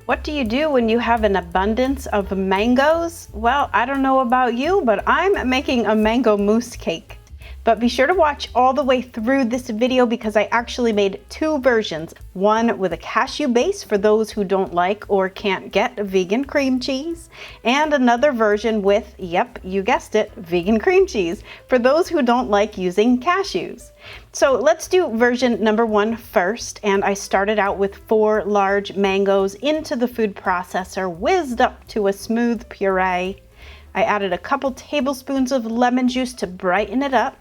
What do you do when you have an abundance of mangoes? Well, I don't know about you, but I'm making a mango mousse cake. But be sure to watch all the way through this video because I actually made two versions. One with a cashew base for those who don't like or can't get vegan cream cheese, and another version with, yep, you guessed it, vegan cream cheese for those who don't like using cashews. So let's do version number one first, and I started out with 4 large mangoes into the food processor, whizzed up to a smooth puree. I added a couple tablespoons of lemon juice to brighten it up.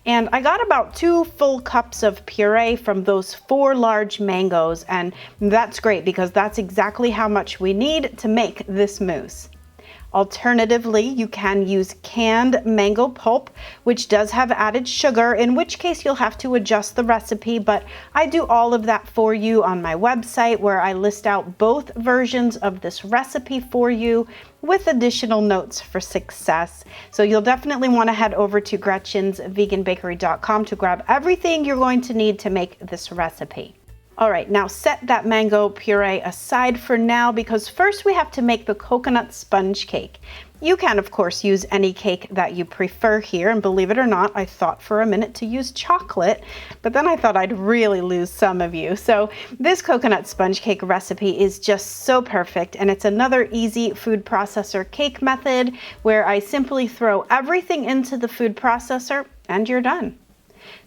And I got about 2 full cups of puree from those 4 large mangoes, and that's great because that's exactly how much we need to make this mousse. Alternatively, you can use canned mango pulp, which does have added sugar, in which case you'll have to adjust the recipe, but I do all of that for you on my website where I list out both versions of this recipe for you with additional notes for success. So you'll definitely want to head over to Gretchen'sVeganBakery.com to grab everything you're going to need to make this recipe. All right, now set that mango puree aside for now because first we have to make the coconut sponge cake. You can, of course, use any cake that you prefer here, and believe it or not, I thought for a minute to use chocolate, but then I thought I'd really lose some of you. So this coconut sponge cake recipe is just so perfect, and it's another easy food processor cake method where I simply throw everything into the food processor and you're done.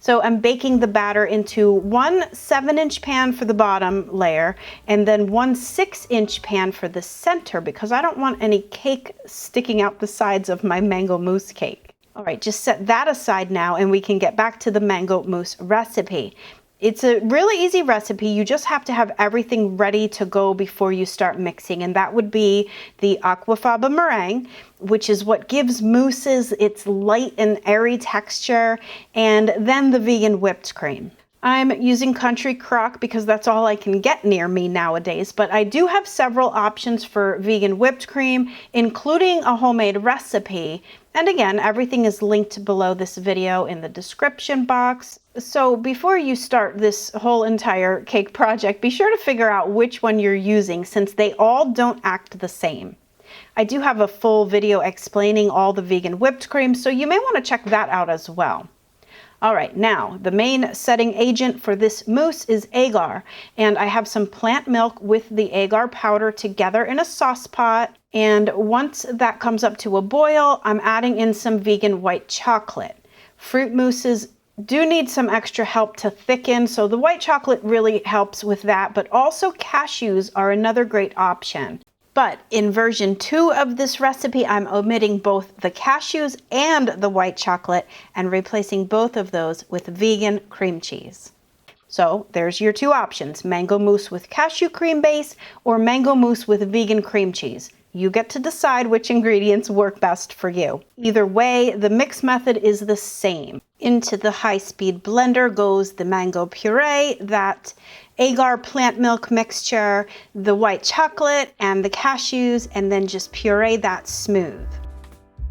So I'm baking the batter into one 7-inch pan for the bottom layer and then one 6-inch pan for the center because I don't want any cake sticking out the sides of my mango mousse cake. All right, just set that aside now and we can get back to the mango mousse recipe. It's a really easy recipe. You just have to have everything ready to go before you start mixing, and that would be the aquafaba meringue, which is what gives mousses its light and airy texture, and then the vegan whipped cream. I'm using Country Crock because that's all I can get near me nowadays, but I do have several options for vegan whipped cream, including a homemade recipe. And again, everything is linked below this video in the description box. So before you start this whole entire cake project, be sure to figure out which one you're using since they all don't act the same. I do have a full video explaining all the vegan whipped cream, so you may want to check that out as well. All right, now the main setting agent for this mousse is agar, and I have some plant milk with the agar powder together in a sauce pot, and once that comes up to a boil, I'm adding in some vegan white chocolate. Fruit mousses do need some extra help to thicken, so the white chocolate really helps with that, but also cashews are another great option. But in version 2 of this recipe, I'm omitting both the cashews and the white chocolate and replacing both of those with vegan cream cheese. So there's your 2 options, mango mousse with cashew cream base or mango mousse with vegan cream cheese. You get to decide which ingredients work best for you. Either way, the mix method is the same. Into the high-speed blender goes the mango puree, that agar plant milk mixture, the white chocolate, and the cashews, and then just puree that smooth.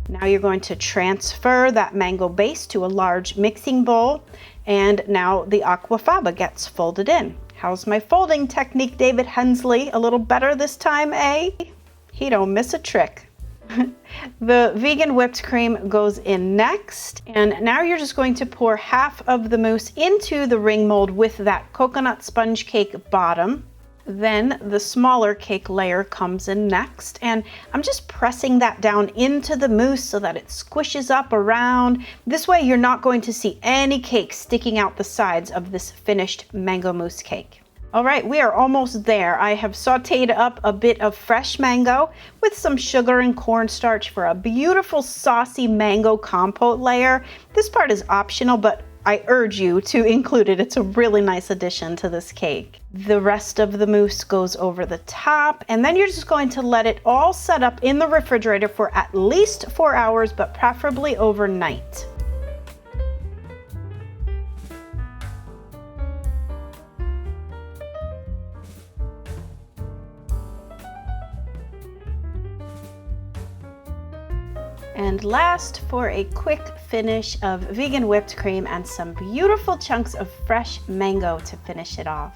Now you're going to transfer that mango base to a large mixing bowl, and now the aquafaba gets folded in. How's my folding technique, David Hensley? A little better this time, eh? He don't miss a trick. The vegan whipped cream goes in next, and now you're just going to pour half of the mousse into the ring mold with that coconut sponge cake bottom. Then the smaller cake layer comes in next, and I'm just pressing that down into the mousse so that it squishes up around. This way you're not going to see any cake sticking out the sides of this finished mango mousse cake. All right, we are almost there. I have sauteed up a bit of fresh mango with some sugar and cornstarch for a beautiful saucy mango compote layer. This part is optional, but I urge you to include it. It's a really nice addition to this cake. The rest of the mousse goes over the top, and then you're just going to let it all set up in the refrigerator for at least 4 hours, but preferably overnight. And last, for a quick finish of vegan whipped cream and some beautiful chunks of fresh mango to finish it off.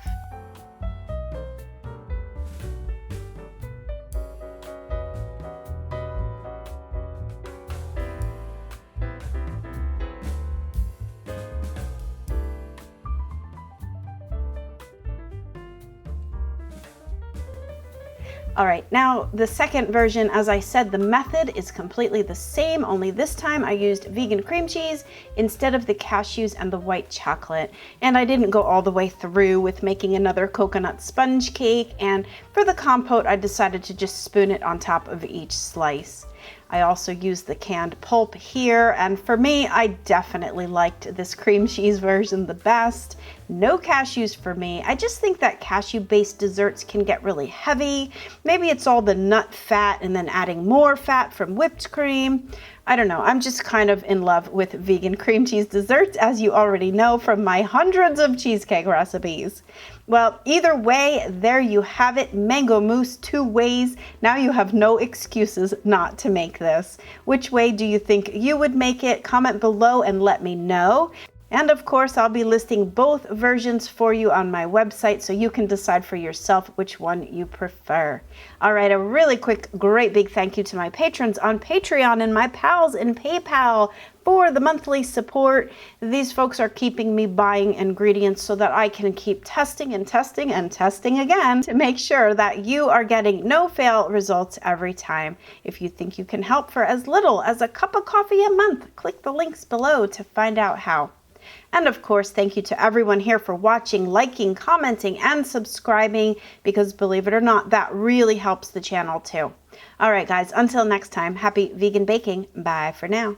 All right, now the second version, as I said, the method is completely the same, only this time I used vegan cream cheese instead of the cashews and the white chocolate. And I didn't go all the way through with making another coconut sponge cake. And for the compote, I decided to just spoon it on top of each slice. I also used the canned pulp here, and for me, I definitely liked this cream cheese version the best. No cashews for me. I just think that cashew-based desserts can get really heavy. Maybe it's all the nut fat and then adding more fat from whipped cream. I don't know, I'm just kind of in love with vegan cream cheese desserts, as you already know from my hundreds of cheesecake recipes. Well, either way, there you have it, mango mousse 2 ways. Now you have no excuses not to make this. Which way do you think you would make it? Comment below and let me know. And of course, I'll be listing both versions for you on my website so you can decide for yourself which one you prefer. All right, a really quick, great big thank you to my patrons on Patreon and my pals in PayPal for the monthly support. These folks are keeping me buying ingredients so that I can keep testing and testing and testing again to make sure that you are getting no fail results every time. If you think you can help for as little as a cup of coffee a month, click the links below to find out how. And of course, thank you to everyone here for watching, liking, commenting, and subscribing, because believe it or not, that really helps the channel too. All right, guys, until next time, happy vegan baking. Bye for now.